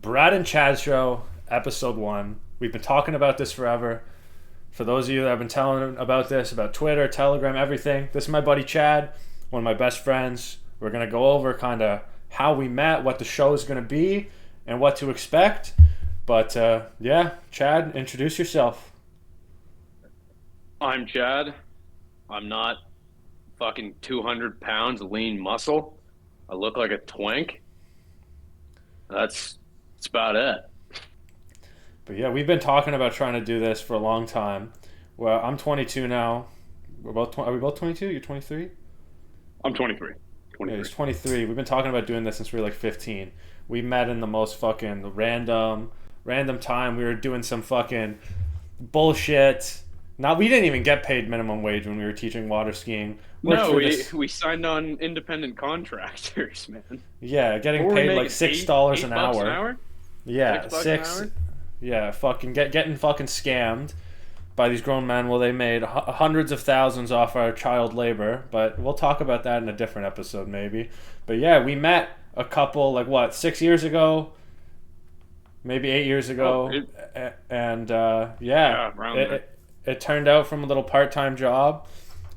Brad and Chad Show, episode 1. We've been talking about this forever. For those of you that have been telling about this, about Twitter, Telegram, everything, this is my buddy Chad, one of my best friends. We're going to go over kind of how we met, what the show is going to be, and what to expect. But yeah, Chad, introduce yourself. I'm Chad. I'm not fucking 200 pounds lean muscle. I look like a twink. That's about it. But yeah, we've been talking about trying to do this for a long time. Well, I'm 22 now. Are we both 22? You're 23? I'm 23. Yeah, he's 23. We've been talking about doing this since we were like 15. We met in the most fucking random time. We were doing some fucking bullshit. We didn't even get paid minimum wage when we were teaching water skiing. No, we signed on independent contractors, man. Yeah, getting paid like $6 an hour. Yeah, six. An hour? Yeah, fucking getting fucking scammed by these grown men. Well, they made hundreds of thousands off our child labor, but we'll talk about that in a different episode maybe. But yeah, we met a couple, like what, 6 years ago? Maybe 8 years ago. It turned out from a little part-time job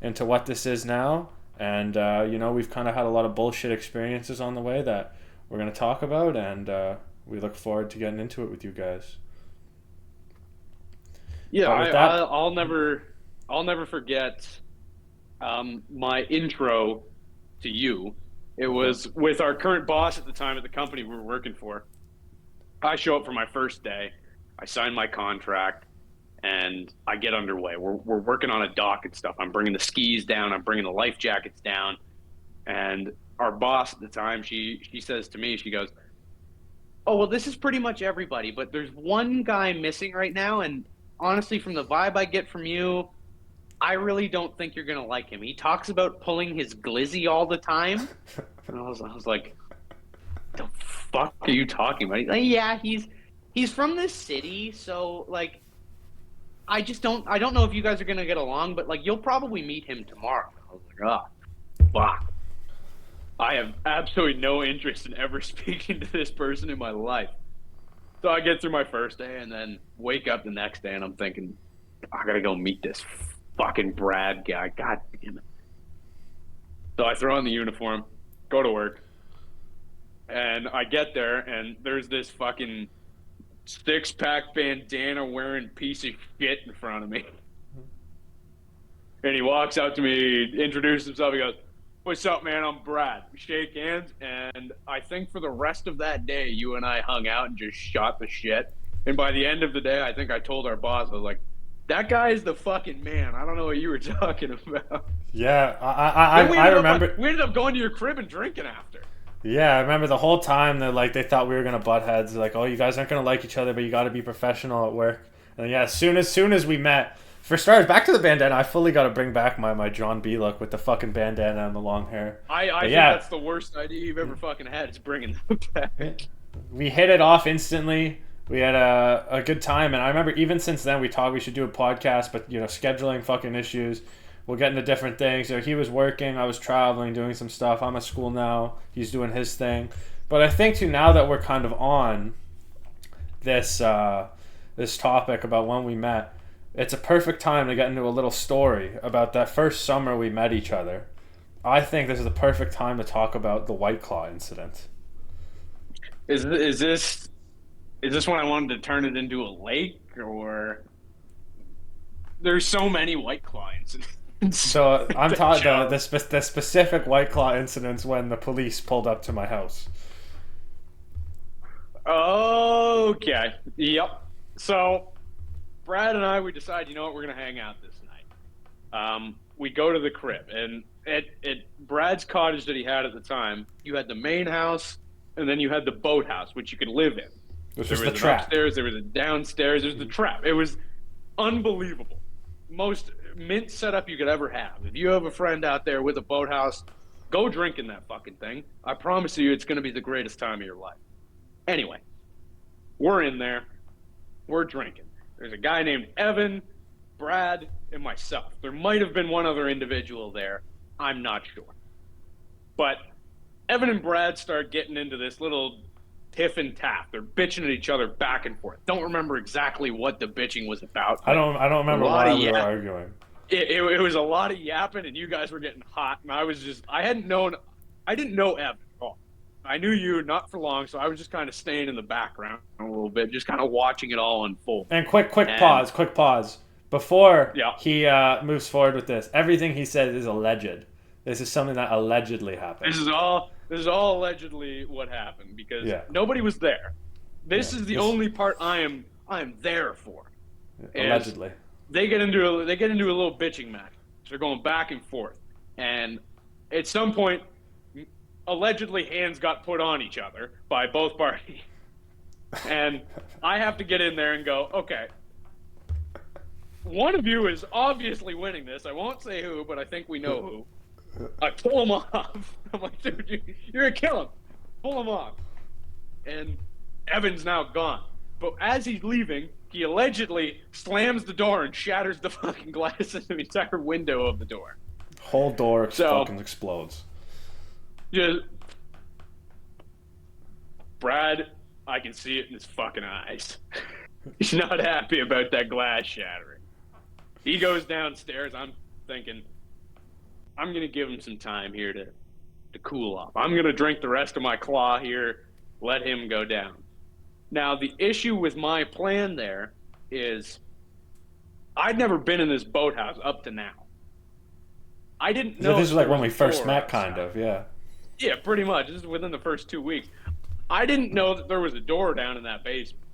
into what this is now. And, we've kind of had a lot of bullshit experiences on the way that we're going to talk about, and we look forward to getting into it with you guys. Yeah, I'll never forget my intro to you. It was with our current boss at the time at the company we were working for. I show up for my first day. I sign my contract. And I get underway. We're working on a dock and stuff. I'm bringing the skis down. I'm bringing the life jackets down. And our boss at the time, she says to me, she goes, "Oh, well, this is pretty much everybody, but there's one guy missing right now. And honestly, from the vibe I get from you, I really don't think you're going to like him. He talks about pulling his glizzy all the time." And I was like, "The fuck are you talking about?" He's like, "Yeah, he's from this city, so like, I don't know if you guys are going to get along, but like, you'll probably meet him tomorrow." I was like, "Oh, fuck. I have absolutely no interest in ever speaking to this person in my life." So I get through my first day and then wake up the next day and I'm thinking, I got to go meet this fucking Brad guy. God damn it. So I throw on the uniform, go to work, and I get there and there's this fucking six-pack bandana wearing piece of shit in front of me. And he walks up to me, introduces himself, he goes, "What's up, man? I'm Brad." We shake hands, and I think for the rest of that day, you and I hung out and just shot the shit. And by the end of the day, I think I told our boss, I was like, "That guy is the fucking man. I don't know what you were talking about." Yeah, I remember. We ended up going to your crib and drinking after. Yeah, I remember the whole time that like they thought we were gonna butt heads. Like, "Oh, you guys aren't gonna like each other, but you got to be professional at work." And yeah, as soon as we met, for starters, back to the bandana. I fully got to bring back my John B look with the fucking bandana and the long hair. I think that's the worst idea you've ever fucking had. Is bringing them back. We hit it off instantly. We had a good time, and I remember even since then we talked we should do a podcast, but scheduling fucking issues. We'll get into different things. He was working, I was traveling, doing some stuff. I'm at school now. He's doing his thing. But I think too, now that we're kind of on this this topic about when we met, it's a perfect time to get into a little story about that first summer we met each other. I think this is the perfect time to talk about the Whiteclaw Incident. Is this when I wanted to turn it into a lake, or there's so many Whiteclaw incidents? So I'm talking the specific Whiteclaw incidents when the police pulled up to my house. Okay. Yep. So Brad and I, we decide, you know what, we're gonna hang out this night. We go to the crib, and at Brad's cottage that he had at the time, you had the main house, and then you had the boathouse, which you could live in. Which was the trap. Upstairs, there was a downstairs, there was the trap. It was unbelievable. Most mint setup you could ever have. If you have a friend out there with a boathouse, go drink in that fucking thing. I promise you it's going to be the greatest time of your life. Anyway, we're in there. We're drinking. There's a guy named Evan, Brad, and myself. There might have been one other individual there. I'm not sure. But Evan and Brad start getting into this little tiff and taff. They're bitching at each other back and forth. Don't remember exactly what the bitching was about, I but don't a remember lot why of we were arguing. it was a lot of yapping, and you guys were getting hot, and I didn't know Evan at all. I knew you not for long, so I was just kind of staying in the background a little bit, just kind of watching it all unfold. And quick And pause. Before yeah, he moves forward with this, everything he said is alleged. This is something that allegedly happened. this is all allegedly what happened because Yeah. nobody was there. Yeah. This is the only part I am there for. Is Allegedly. they get into a little bitching match. So they're going back and forth, and at some point, allegedly hands got put on each other by both parties, and I have to get in there and go, okay, one of you is obviously winning this. I won't say who, but I think we know who. I pull him off. I'm like, dude, you're gonna kill him. Pull him off, and Evan's now gone. But as he's leaving, he allegedly slams the door and shatters the fucking glass in the entire window of the door. Whole door fucking explodes. Just Brad, I can see it in his fucking eyes. He's not happy about that glass shattering. He goes downstairs. I'm thinking, I'm gonna give him some time here to cool off. I'm gonna drink the rest of my claw here, let him go down. Now, the issue with my plan there is I'd never been in this boathouse up to now. I didn't know. So this is like when we first met, kind of, yeah. Yeah, pretty much. This is within the first 2 weeks. I didn't know that there was a door down in that basement.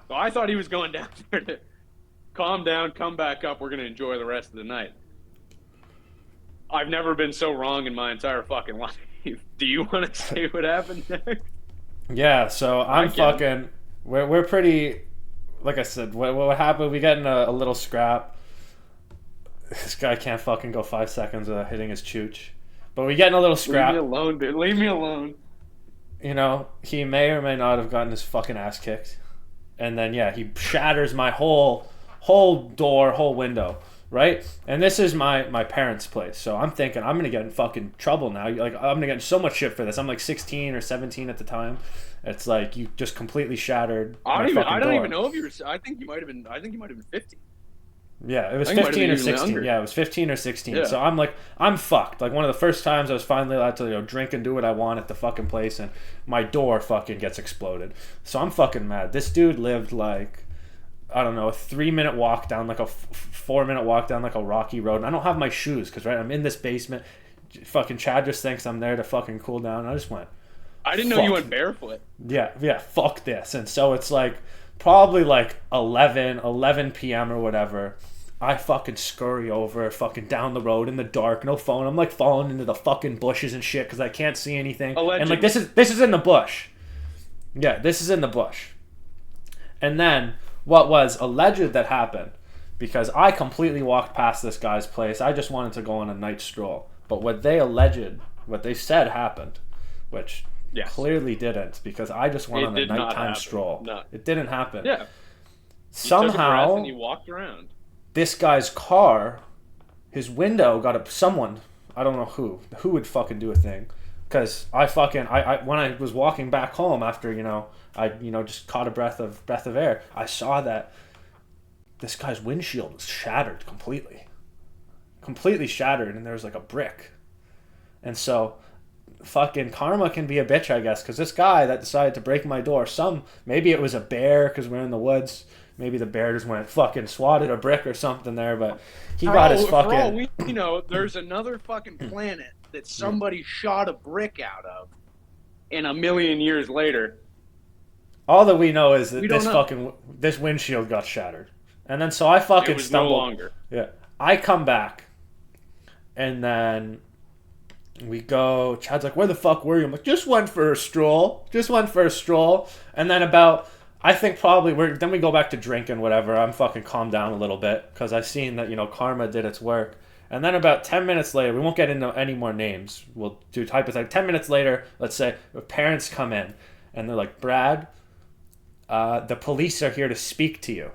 So I thought he was going down there to calm down, come back up. We're going to enjoy the rest of the night. I've never been so wrong in my entire fucking life. Do you want to say what happened next? Yeah, so we're pretty, like I said, what happened, we get in a little scrap. This guy can't fucking go 5 seconds without hitting his chooch. But we get in a little scrap. Leave me alone, dude. Leave me alone. You know, he may or may not have gotten his fucking ass kicked. And then, yeah, he shatters my whole door, whole window, right? And this is my parents' place. So I'm thinking, I'm going to get in fucking trouble now. Like, I'm going to get in so much shit for this. I'm like 16 or 17 at the time. It's like, you just completely shattered I don't door. even know if you were, I think you might have been 15. Yeah, it was 15 or 16. Yeah, it was 15 or 16. Yeah. So I'm like, I'm fucked. Like, one of the first times I was finally allowed to, drink and do what I want at the fucking place, and my door fucking gets exploded. So I'm fucking mad. This dude lived like, I don't know, a 3-minute walk down, like a 4-minute walk down like a rocky road. And I don't have my shoes because, right, I'm in this basement. Fucking Chad just thinks I'm there to fucking cool down. And I just went, I didn't know you went barefoot. Yeah, fuck this. And so it's like, probably like 11 p.m. or whatever. I fucking scurry over, fucking down the road in the dark, no phone. I'm like falling into the fucking bushes and shit because I can't see anything. Allegedly. And like this is in the bush. Yeah, this is in the bush. And then what was alleged that happened, because I completely walked past this guy's place. I just wanted to go on a night stroll. But what they said happened, which clearly didn't, because I just went on a nighttime stroll. No. It didn't happen. Yeah. Somehow, you took a breath and you walked around. This guy's car, his window got someone, I don't know who would fucking do a thing, because I when I was walking back home after, I just caught a breath of air, I saw that this guy's windshield was shattered completely shattered, and there was like a brick. And so fucking karma can be a bitch, I guess, because this guy that decided to break my door, maybe it was a bear because we're in the woods. Maybe the bear just went fucking swatted a brick or something there, but he got his fucking... For all we know, there's another fucking planet that somebody shot a brick out of, and a million years later... All that we know is that this windshield got shattered. And then so I fucking stumbled. No longer. Yeah. I come back, and then we go... Chad's like, where the fuck were you? I'm like, just went for a stroll. And then about... I think probably then we go back to drinking, whatever. I'm fucking calmed down a little bit because I've seen that, karma did its work. And then about 10 minutes later, we won't get into any more names. We'll do hypothetical. 10 minutes later, let's say, parents come in and they're like, Brad, the police are here to speak to you.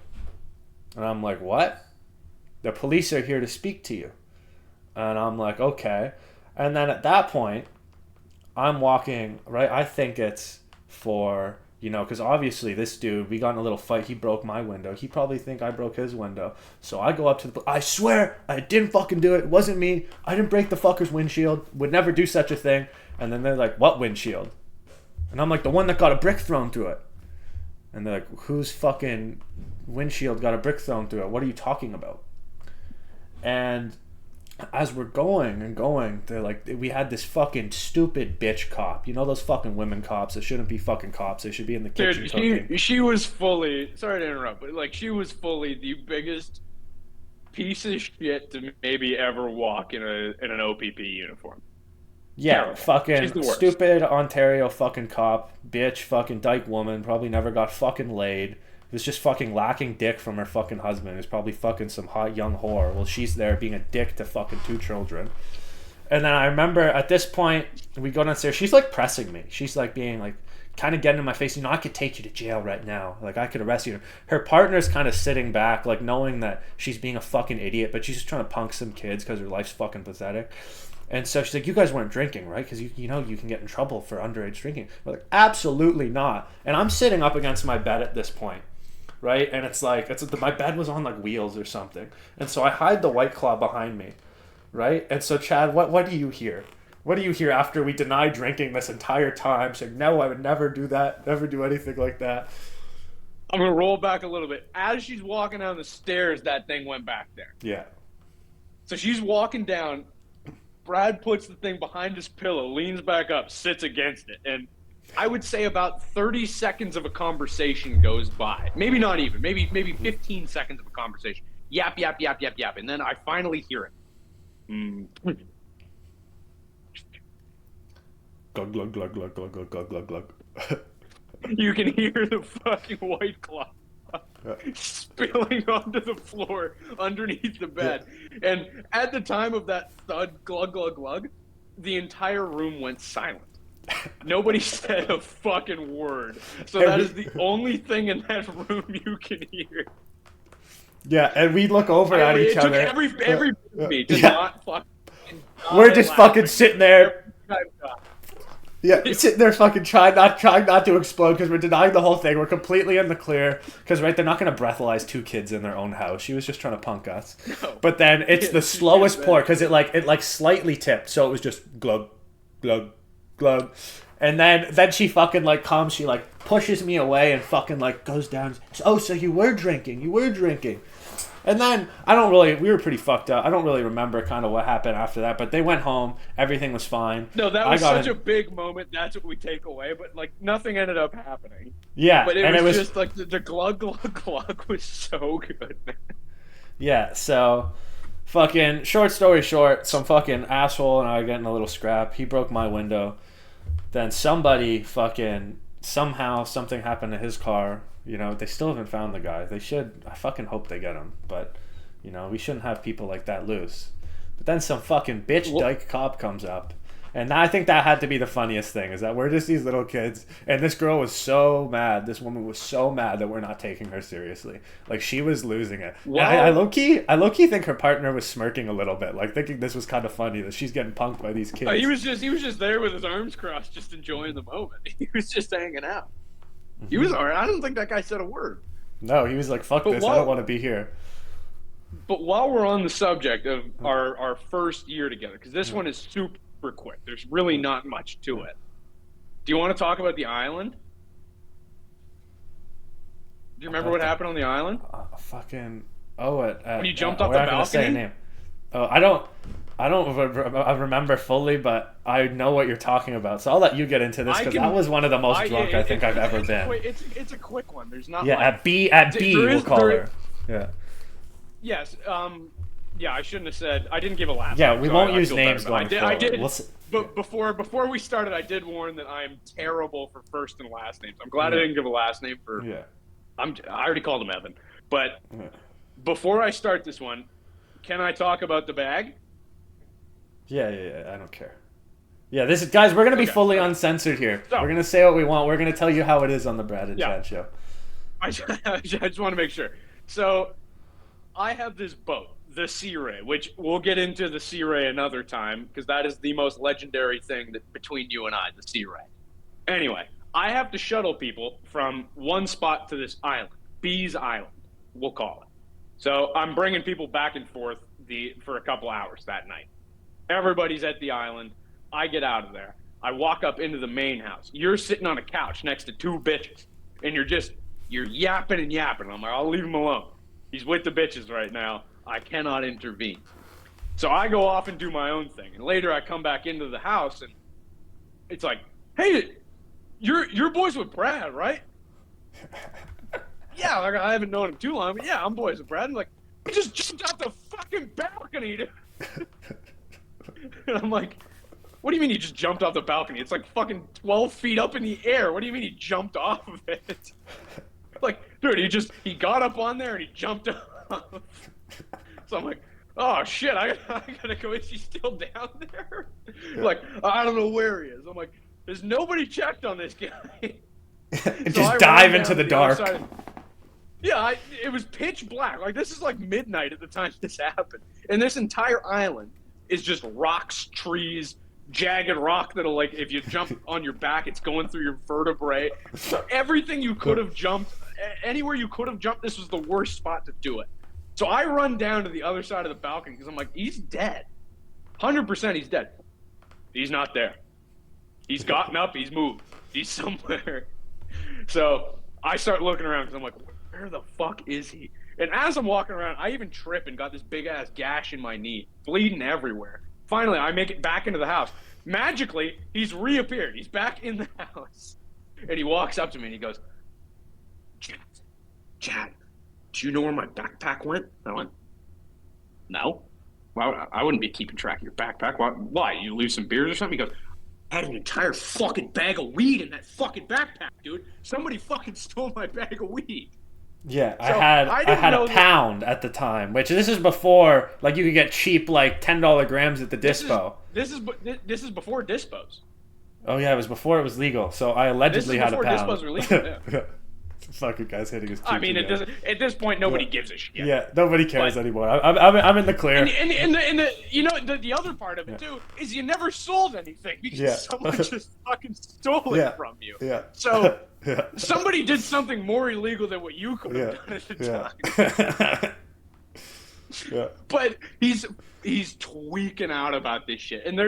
And I'm like, what? The police are here to speak to you. And I'm like, okay. And then at that point, I'm walking, right? I think it's for, because obviously this dude, we got in a little fight. He broke my window. He probably think I broke his window. So I go up to I swear I didn't fucking do it. It wasn't me. I didn't break the fucker's windshield. Would never do such a thing. And then they're like, what windshield? And I'm like, the one that got a brick thrown through it. And they're like, whose fucking windshield got a brick thrown through it? What are you talking about? And as we're going and going, they're like, we had this fucking stupid bitch cop. Those fucking women cops that shouldn't be fucking cops. They should be in the kitchen cooking. She was fully, sorry to interrupt, but like she was fully the biggest piece of shit to maybe ever walk in an OPP uniform. Yeah, Terrible. fucking stupid Ontario fucking cop, bitch, fucking dyke woman, probably never got fucking laid. Was just fucking lacking dick from her fucking husband, who's probably fucking some hot young whore. Well, she's there being a dick to fucking 2 children. And then I remember at this point, we go downstairs. She's like pressing me. She's like being like, kind of getting in my face. I could take you to jail right now. Like, I could arrest you. Her partner's kind of sitting back, like knowing that she's being a fucking idiot, but she's just trying to punk some kids because her life's fucking pathetic. And so she's like, you guys weren't drinking, right? Because you can get in trouble for underage drinking. We're like, absolutely not. And I'm sitting up against my bed at this point. Right, and it's like my bed was on like wheels or something, and so I hide the Whiteclaw behind me, right? And so Chad, what do you hear? What do you hear after we deny drinking this entire time, saying no, I would never do that, never do anything like that? I'm gonna roll back a little bit. As she's walking down the stairs, that thing went back there. Yeah. So she's walking down. Brad puts the thing behind his pillow, leans back up, sits against it, and I would say about 30 seconds of a conversation goes by. Maybe not even. Maybe 15 seconds of a conversation. Yap, yap, yap, yap, yap. And then I finally hear it. Glug, glug, glug, glug, glug, glug, glug, glug, glug. You can hear the fucking Whiteclaw spilling onto the floor underneath the bed. And at the time of that thud, glug, glug, glug, the entire room went silent. Nobody said a fucking word. So that is the only thing in that room you can hear. Yeah, and we look over at each other. Every beat to not fucking. We're just fucking sitting there. Yeah, sitting there fucking trying not to explode because we're denying the whole thing. We're completely in the clear because, right, they're not going to breathalyze 2 kids in their own house. She was just trying to punk us. No. But then it's the slowest pour because it slightly tipped, so it was just glug, glug, glug. And then she fucking comes, she pushes me away and fucking goes down. Oh, so you were drinking. And then we were pretty fucked up. I don't really remember kind of what happened after that, but they went home. Everything was fine. No, that was such a big moment. That's what we take away, but nothing ended up happening. Yeah. But it was just the glug, glug, glug was so good. Yeah, so fucking short story short, some fucking asshole and I get in a little scrap. He broke my window. Then somebody somehow something happened to his car. They still haven't found the guy. They should. I fucking hope they get him. But, we shouldn't have people like that loose. But then some fucking bitch dyke cop comes up. And I think that had to be the funniest thing, is that we're just these little kids. And this girl was so mad. This woman was so mad that we're not taking her seriously. She was losing it. Wow. I low-key think her partner was smirking a little bit, thinking this was kind of funny, that she's getting punked by these kids. He was just there with his arms crossed, just enjoying the moment. He was just hanging out. Mm-hmm. He was all right. I don't think that guy said a word. No, he was like, fuck this, I don't want to be here. But while we're on the subject of our first year together, because this one is super quick. There's really not much to it. Do you want to talk about the island? Do you remember what happened on the island? When you jumped off the balcony? Say a name. Oh, I don't remember fully, but I know what you're talking about. So I'll let you get into this because that was one of the most drunk I think I've ever been. It's a quick one. There's not. Yeah, at B we'll call her. Yeah. Yes. Yeah, I shouldn't have said. I didn't give a last name. Yeah, we won't use names going forward. I did. But before we started, I did warn that I am terrible for first and last names. I'm glad I didn't give a last name for. Yeah. I already called him Evan. But before I start this one, can I talk about the bag? Yeah. I don't care. Yeah, guys. We're gonna be fully uncensored here. So, we're gonna say what we want. We're gonna tell you how it is on the Brad and Chad show. I just want to make sure. So, I have this boat, the Sea Ray, which we'll get into the Sea Ray another time because that is the most legendary thing that between you and I, the Sea Ray. Anyway, I have to shuttle people from one spot to this island, Bees Island, we'll call it. So I'm bringing people back and forth for a couple hours that night. Everybody's at the island. I get out of there. I walk up into the main house. You're sitting on a couch next to two bitches, and you're yapping and yapping. I'm like, I'll leave him alone. He's with the bitches right now. I cannot intervene. So I go off and do my own thing. And later I come back into the house, and it's like, hey, you're boys with Brad, right? Yeah, like I haven't known him too long, but yeah, I'm boys with Brad. And like, we just jumped out the fucking balcony. And I'm like, what do you mean he just jumped off the balcony? It's like fucking 12 feet up in the air. What do you mean he jumped off of it? Like, dude, he got up on there and he jumped off. So I'm like, oh shit, I gotta go. Is he still down there? Like, I don't know where he is. I'm like, there's nobody checked on this guy. Just dive into the dark. Yeah, it was pitch black. Like, this is like midnight at the time this happened. And this entire island is just rocks, trees, jagged rock that'll, like, if you jump on your back, it's going through your vertebrae. So everything you could have jumped, anywhere you could have jumped, this was the worst spot to do it. So I run down to the other side of the balcony because I'm like, he's dead. 100% he's dead. He's not there. He's gotten up, he's moved. He's somewhere. So I start looking around because I'm like, where the fuck is he? And as I'm walking around, I even trip and got this big ass gash in my knee, bleeding everywhere. Finally, I make it back into the house. Magically, he's reappeared. He's back in the house. And he walks up to me and he goes, Chad, do you know where my backpack went? I went, no. Well, I wouldn't be keeping track of your backpack. Why? You lose some beers or something? He goes, I had an entire fucking bag of weed in that fucking backpack, dude. Somebody fucking stole my bag of weed. Yeah, so I had a pound at the time, which this is before, like, you could get cheap, like, $10 grams at the dispo. This is before dispos. Oh yeah, it was before it was legal. So I allegedly had a pound. Before dispos were legal. Yeah. Fucking guy's hitting his cheek. I mean, at this point, nobody gives a shit. Yeah, nobody cares anymore. I'm in the clear. And the other part of it too is you never sold anything because someone just fucking stole it from you. Yeah. So somebody did something more illegal than what you could have done at the time. Yeah. But he's tweaking out about this shit. And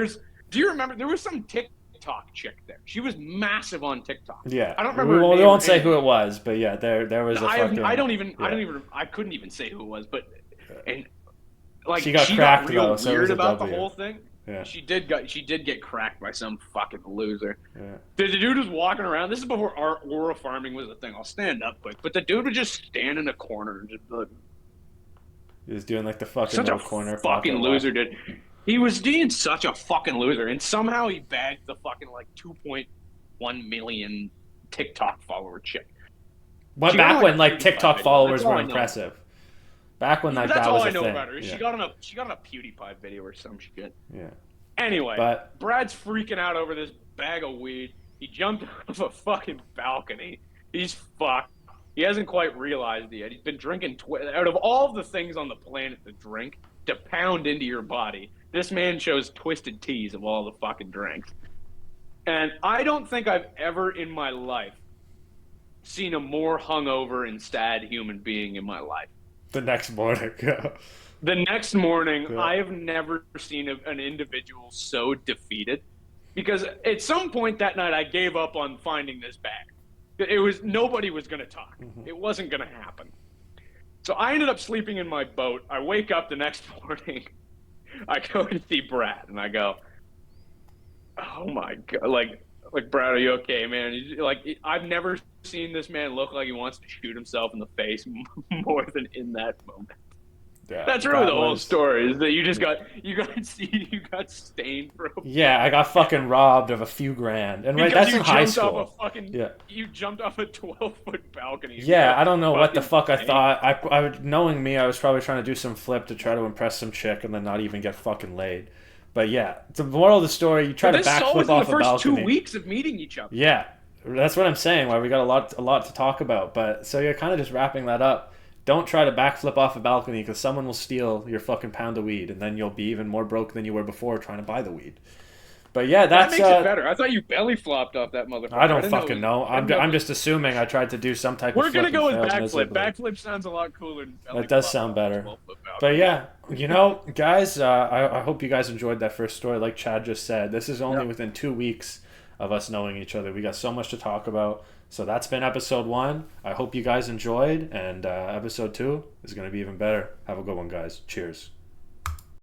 do you remember there was some TikTok chick there? She was massive on TikTok. Yeah. I don't remember. We won't say who it was, but yeah, there was a fucking. I couldn't even say who it was, but and like she got real though, so weird about the whole thing. Yeah. She did get cracked by some fucking loser. Yeah. The dude was walking around. This is before aura farming was a thing. I'll stand up quick, but the dude would just stand in a corner and just like. He was doing like the fucking such a corner fucking loser, dude. He was being such a fucking loser, and somehow he bagged the fucking like 2.1 million TikTok follower chick. But back when like TikTok followers were impressive. Back when that was a thing. That's all I know about her. She got on a PewDiePie video or some shit. Yeah. Anyway, Brad's freaking out over this bag of weed. He jumped off a fucking balcony. He's fucked. He hasn't quite realized it yet. He's been drinking out of all the things on the planet to drink, to pound into your body, this man chose twisted teas of all the fucking drinks. And I don't think I've ever in my life seen a more hungover and sad human being in my life. The next morning. The next morning, I have never seen an individual so defeated. Because at some point that night, I gave up on finding this bag. Nobody was going to talk. Mm-hmm. It wasn't going to happen. So I ended up sleeping in my boat. I wake up the next morning. I go and see Brad, and I go, "Oh my god! Like Brad, are you okay, man?" I've never seen this man look like he wants to shoot himself in the face more than in that moment. Yeah, that's really the whole story. Is that you got stained, bro? Yeah, I got fucking robbed of a few grand, and right, that's in high school. You jumped off a 12-foot balcony. Yeah, I don't know what the fuck I thought. Knowing me, I was probably trying to do some flip to try to impress some chick and then not even get fucking laid. But yeah, the moral of the story: you try to backflip off a balcony. This was in the first 2 weeks of meeting each other. Yeah, that's what I'm saying. Why we got a lot to talk about. But so you're kind of just wrapping that up. Don't try to backflip off a balcony because someone will steal your fucking pound of weed, and then you'll be even more broke than you were before trying to buy the weed. But yeah, That that's makes it better. I thought you belly flopped off that motherfucker. I don't didn't know it fucking was- know. I didn't know I'm it was- just assuming I tried to do some type of We're flip gonna and go with failed backflip. miserably. Backflip sounds a lot cooler than belly That does flop sound off better. small flip out. But yeah, you know, guys, I hope you guys enjoyed that first story. Like Chad just said, this is only within 2 weeks of us knowing each other. We got so much to talk about. So that's been episode 1. I hope you guys enjoyed, and episode 2 is going to be even better. Have a good one, guys. Cheers.